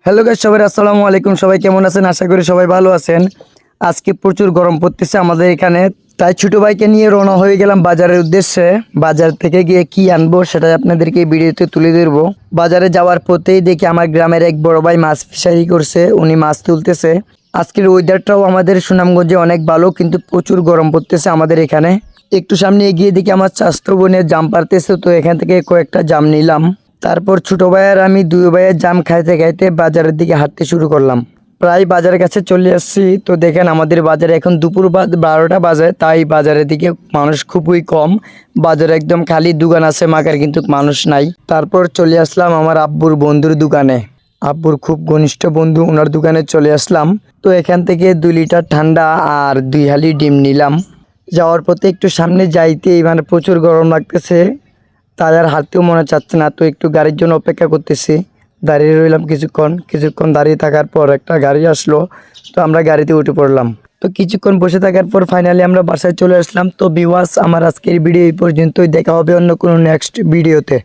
Hello guys, সবাই আসসালামু আলাইকুম। সবাই কেমন আছেন? আশা করি সবাই ভালো আছেন। আজকে প্রচুর গরম পড়তেছে আমাদের এখানে, তাই ছোট ভাইকে নিয়ে রওনা হয়ে গেলাম বাজারের উদ্দেশ্যে। বাজার থেকে গিয়ে কি আনবো সেটা আপনাদেরকে এই ভিডিওতে তুলে ধরবো। বাজারে যাওয়ার পথেই দেখি আমার গ্রামের এক বড় ভাই মাছ ফিশারি করছে, উনি মাছ তুলতেছে। আজকের ওয়েদারটাও আমাদের সুনামগঞ্জে অনেক ভালো, কিন্তু প্রচুর গরম পড়তেছে আমাদের এখানে। একটু সামনে এগিয়ে দেখি আমার চাচাতো বোনের জাম পারতেছে, তো এখান থেকে কয়েকটা জাম নিলাম। তারপর ছোট ভাই আর আমি দুই ভাইয়ের জাম খাইতে খাইতে বাজারের দিকে হাঁটতে শুরু করলাম। প্রায় বাজারের কাছে চলে আসছি। তো দেখেন আমাদের বাজারে এখন দুপুর 12টা বাজে, তাই বাজারের দিকে মানুষ খুবই কম। বাজারে একদম খালি, দোকান আছে মাকার, কিন্তু মানুষ নাই। তারপর চলে আসলাম আমার আব্বুর বন্ধুর দোকানে। আব্বুর খুব ঘনিষ্ঠ বন্ধু, ওনার দোকানে চলে আসলাম। তো এখান থেকে 2 লিটার ঠান্ডা আর 2 হালি ডিম নিলাম। যাওয়ার পথে একটু সামনে যাইতেই মানে প্রচুর গরম লাগতেছে, তাই আর হাঁটতেও মনে চাচ্ছে না। তো একটু গাড়ির জন্য অপেক্ষা করতেছি, দাঁড়িয়ে রইলাম কিছুক্ষণ দাঁড়িয়ে থাকার পর একটা গাড়ি আসলো, তো আমরা গাড়িতে উঠে পড়লাম। তো কিছুক্ষণ বসে থাকার পর ফাইনালি আমরা বাসায় চলে আসলাম। তো ভিউয়ার্স, আমার আজকের ভিডিও এই পর্যন্তই। দেখা হবে অন্য কোনো নেক্সট ভিডিওতে।